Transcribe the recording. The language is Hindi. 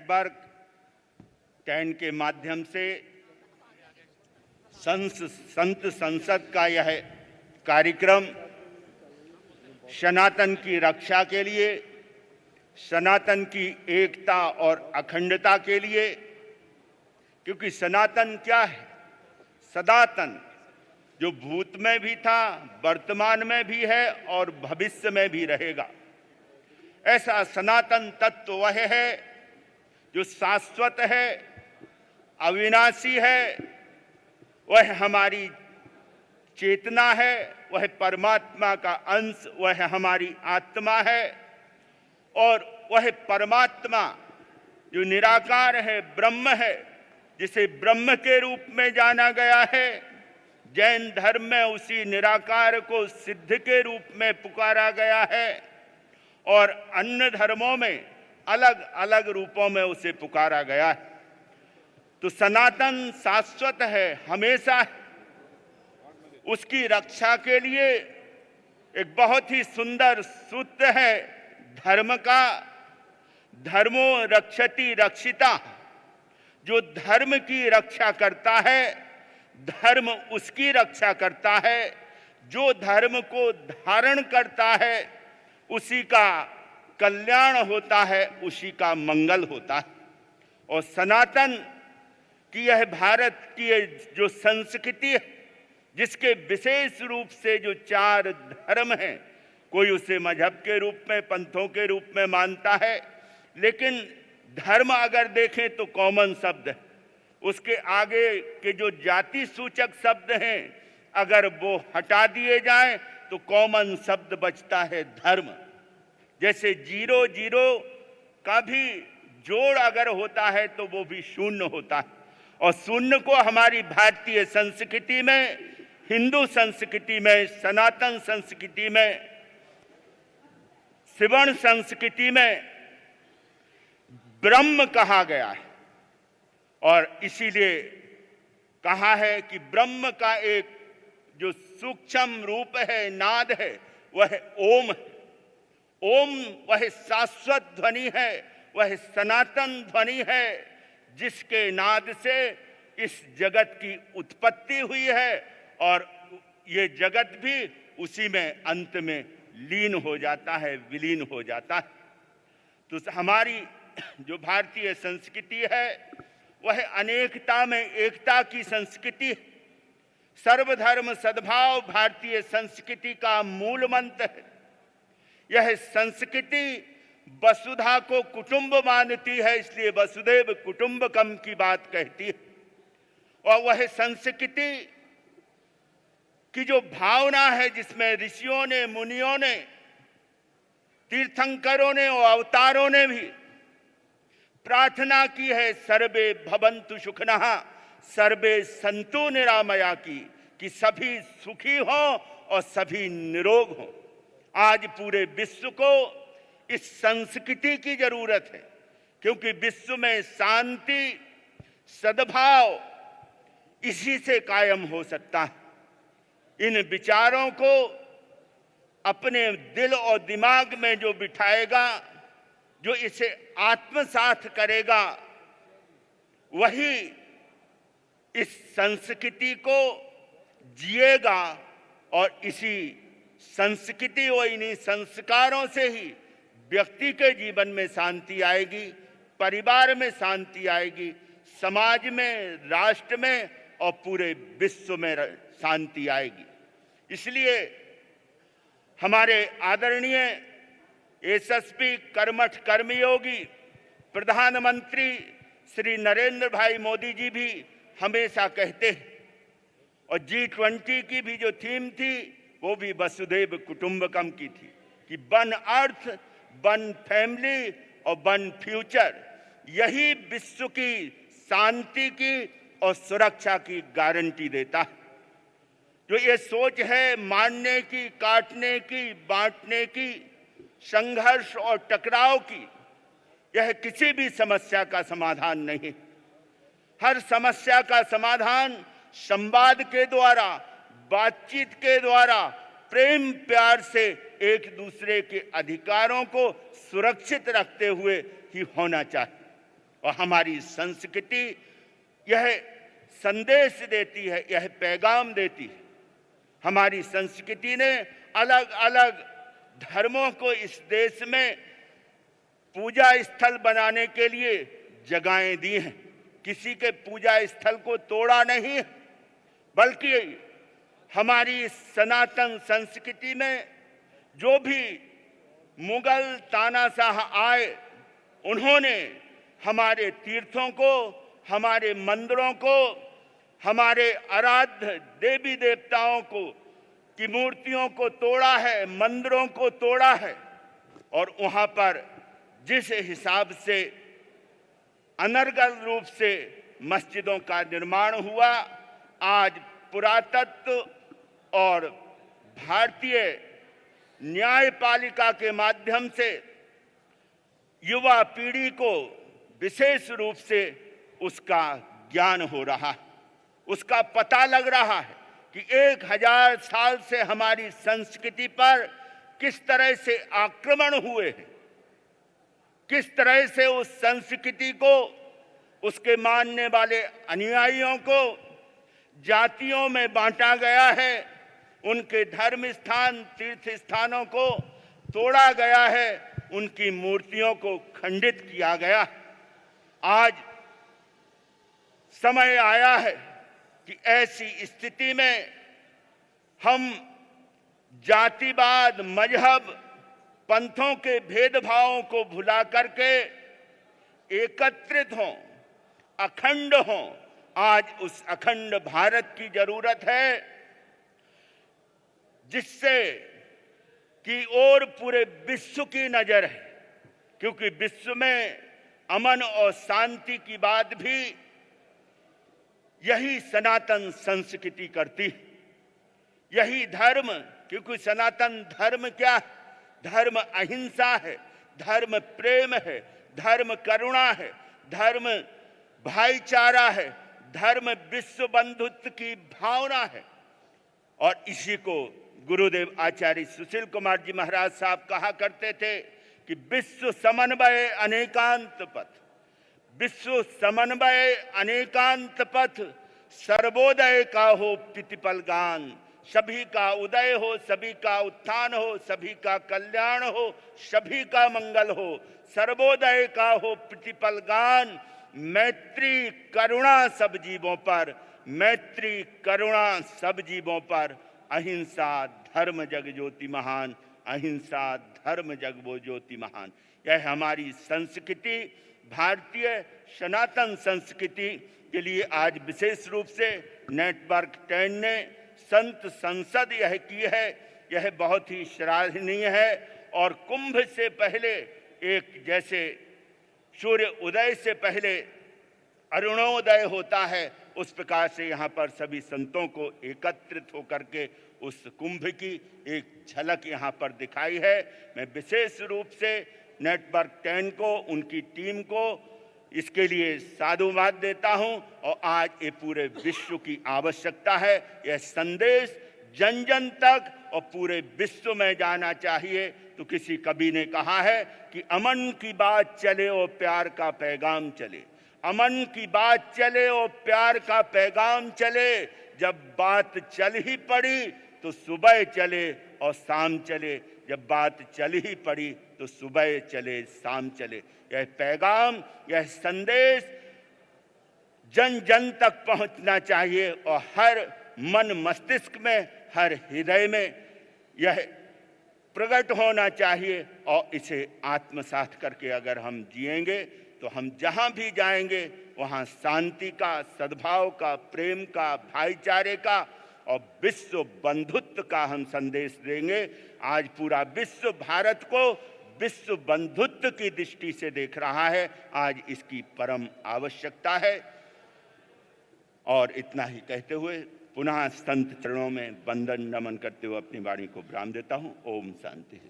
नेटवर्क 10 के माध्यम से संत संसद का यह कार्यक्रम सनातन की रक्षा के लिए, सनातन की एकता और अखंडता के लिए, क्योंकि सनातन क्या है? सदातन, जो भूत में भी था, वर्तमान में भी है और भविष्य में भी रहेगा। ऐसा सनातन तत्व वह है जो शाश्वत है, अविनाशी है, वह हमारी चेतना है, वह परमात्मा का अंश, वह हमारी आत्मा है। और वह परमात्मा जो निराकार है, ब्रह्म है, जिसे ब्रह्म के रूप में जाना गया है। जैन धर्म में उसी निराकार को सिद्ध के रूप में पुकारा गया है और अन्य धर्मों में अलग अलग रूपों में उसे पुकारा गया है। तो सनातन शाश्वत है, हमेशा है। उसकी रक्षा के लिए एक बहुत ही सुंदर सूत्र है धर्म का, धर्मो रक्षति रक्षिता। जो धर्म की रक्षा करता है, धर्म उसकी रक्षा करता है। जो धर्म को धारण करता है, उसी का कल्याण होता है, उसी का मंगल होता है। और सनातन की यह भारत की जो संस्कृति है, जिसके विशेष रूप से जो 4 धर्म हैं, कोई उसे मजहब के रूप में, पंथों के रूप में मानता है, लेकिन धर्म अगर देखें तो कॉमन शब्द है। उसके आगे के जो जाति सूचक शब्द हैं, अगर वो हटा दिए जाएं तो कॉमन शब्द बचता है धर्म। जैसे 0 का भी जोड़ अगर होता है तो वो भी शून्य होता है। और शून्य को हमारी भारतीय संस्कृति में, हिंदू संस्कृति में, सनातन संस्कृति में, शिवण संस्कृति में ब्रह्म कहा गया है। और इसीलिए कहा है कि ब्रह्म का एक जो सूक्ष्म रूप है, नाद है, वह ओम है। ओम वह शाश्वत ध्वनि है, वह सनातन ध्वनि है, जिसके नाद से इस जगत की उत्पत्ति हुई है और ये जगत भी उसी में अंत में लीन हो जाता है, विलीन हो जाता है। तो हमारी जो भारतीय संस्कृति है, वह अनेकता में एकता की संस्कृति है। सर्वधर्म सद्भाव भारतीय संस्कृति का मूल मंत्र है। यह संस्कृति वसुधा को कुटुंब मानती है, इसलिए वसुधैव कुटुंबकम की बात कहती है। और वह संस्कृति की जो भावना है, जिसमें ऋषियों ने, मुनियों ने, तीर्थंकरों ने और अवतारों ने भी प्रार्थना की है, सर्वे भवन्तु सुखिनः सर्वे सन्तु निरामया की, कि सभी सुखी हों और सभी निरोग हों। आज पूरे विश्व को इस संस्कृति की जरूरत है, क्योंकि विश्व में शांति, सद्भाव इसी से कायम हो सकता है। इन विचारों को अपने दिल और दिमाग में जो बिठाएगा, जो इसे आत्मसात करेगा, वही इस संस्कृति को जिएगा। और इसी संस्कृति और इन्हीं संस्कारों से ही व्यक्ति के जीवन में शांति आएगी, परिवार में शांति आएगी, समाज में, राष्ट्र में और पूरे विश्व में शांति आएगी। इसलिए हमारे आदरणीय यशस्वी कर्मठ कर्मयोगी प्रधानमंत्री श्री नरेंद्र भाई मोदी जी भी हमेशा कहते हैं, और G20 की भी जो थीम थी वो भी वसुधैव कुटुंबकम की थी, कि वन अर्थ, वन फैमिली और वन फ्यूचर। यही विश्व की शांति की और सुरक्षा की गारंटी देता है। जो ये सोच है मारने की, काटने की, बांटने की, संघर्ष और टकराव की, यह किसी भी समस्या का समाधान नहीं। हर समस्या का समाधान संवाद के द्वारा, बातचीत के द्वारा, प्रेम प्यार से एक दूसरे के अधिकारों को सुरक्षित रखते हुए ही होना चाहिए। और हमारी संस्कृति यह संदेश देती है, यह पैगाम देती है। हमारी संस्कृति ने अलग अलग धर्मों को इस देश में पूजा स्थल बनाने के लिए जगहें दी हैं। किसी के पूजा स्थल को तोड़ा नहीं, बल्कि हमारी सनातन संस्कृति में जो भी मुगल तानाशाह आए, उन्होंने हमारे तीर्थों को, हमारे मंदिरों को, हमारे आराध्य देवी देवताओं को की मूर्तियों को तोड़ा है, मंदिरों को तोड़ा है। और वहाँ पर जिस हिसाब से अनर्गल रूप से मस्जिदों का निर्माण हुआ, आज पुरातत्व और भारतीय न्यायपालिका के माध्यम से युवा पीढ़ी को विशेष रूप से उसका ज्ञान हो रहा है, उसका पता लग रहा है कि 1000 साल से हमारी संस्कृति पर किस तरह से आक्रमण हुए हैं, किस तरह से उस संस्कृति को, उसके मानने वाले अनुयायियों को जातियों में बांटा गया है, उनके धर्म स्थान, तीर्थ स्थानों को तोड़ा गया है, उनकी मूर्तियों को खंडित किया गया। आज समय आया है कि ऐसी स्थिति में हम जातिवाद, मजहब, पंथों के भेदभावों को भुला करके एकत्रित हों, अखंड हों। आज उस अखंड भारत की जरूरत है, जिससे की ओर पूरे विश्व की नजर है, क्योंकि विश्व में अमन और शांति की बात भी यही सनातन संस्कृति करती है, यही धर्म। क्योंकि सनातन धर्म क्या? धर्म अहिंसा है, धर्म प्रेम है, धर्म करुणा है, धर्म भाईचारा है, धर्म विश्व बंधुत्व की भावना है। और इसी को गुरुदेव आचार्य सुशील कुमार जी महाराज साहब कहा करते थे कि विश्व समन्वय अनेकांत पथ, विश्व समन्वय अनेकांत पथ, सर्वोदय का हो प्रतिपल गान। सभी का उदय हो, सभी का उत्थान हो, सभी का कल्याण हो, सभी का मंगल हो, सर्वोदय का हो प्रतिपल गान। मैत्री करुणा सब जीवों पर, मैत्री करुणा सब जीवों पर। अहिंसा धर्म जग ज्योति महान, अहिंसा धर्म जग वो ज्योति महान। यह हमारी संस्कृति, भारतीय सनातन संस्कृति के लिए आज विशेष रूप से नेटवर्क 10 ने संत संसद यह की है, यह बहुत ही सराहनीय है। और कुंभ से पहले एक, जैसे सूर्य उदय से पहले अरुणोदय होता है, उस प्रकार से यहाँ पर सभी संतों को एकत्रित होकर के उस कुंभ की एक झलक यहाँ पर दिखाई है। मैं विशेष रूप से नेटवर्क 10 को, उनकी टीम को इसके लिए साधुवाद देता हूं। और आज ये पूरे विश्व की आवश्यकता है, यह संदेश जन जन तक और पूरे विश्व में जाना चाहिए। तो किसी कवि ने कहा है कि अमन की बात चले और प्यार का पैगाम चले, अमन की बात चले और प्यार का पैगाम चले। जब बात चल ही पड़ी तो सुबह चले और शाम चले, जब बात चल ही पड़ी तो सुबह चले शाम चले। यह पैगाम, यह संदेश जन जन तक पहुंचना चाहिए और हर मन मस्तिष्क में, हर हृदय में यह प्रकट होना चाहिए। और इसे आत्मसात करके अगर हम जिएंगे तो हम जहां भी जाएंगे वहां शांति का, सद्भाव का, प्रेम का, भाईचारे का और विश्व बंधुत्व का हम संदेश देंगे। आज पूरा विश्व भारत को विश्व बंधुत्व की दृष्टि से देख रहा है, आज इसकी परम आवश्यकता है। और इतना ही कहते हुए पुनः संत चरणों में वंदन नमन करते हुए अपनी वाणी को विराम देता हूँ। ओम शांति।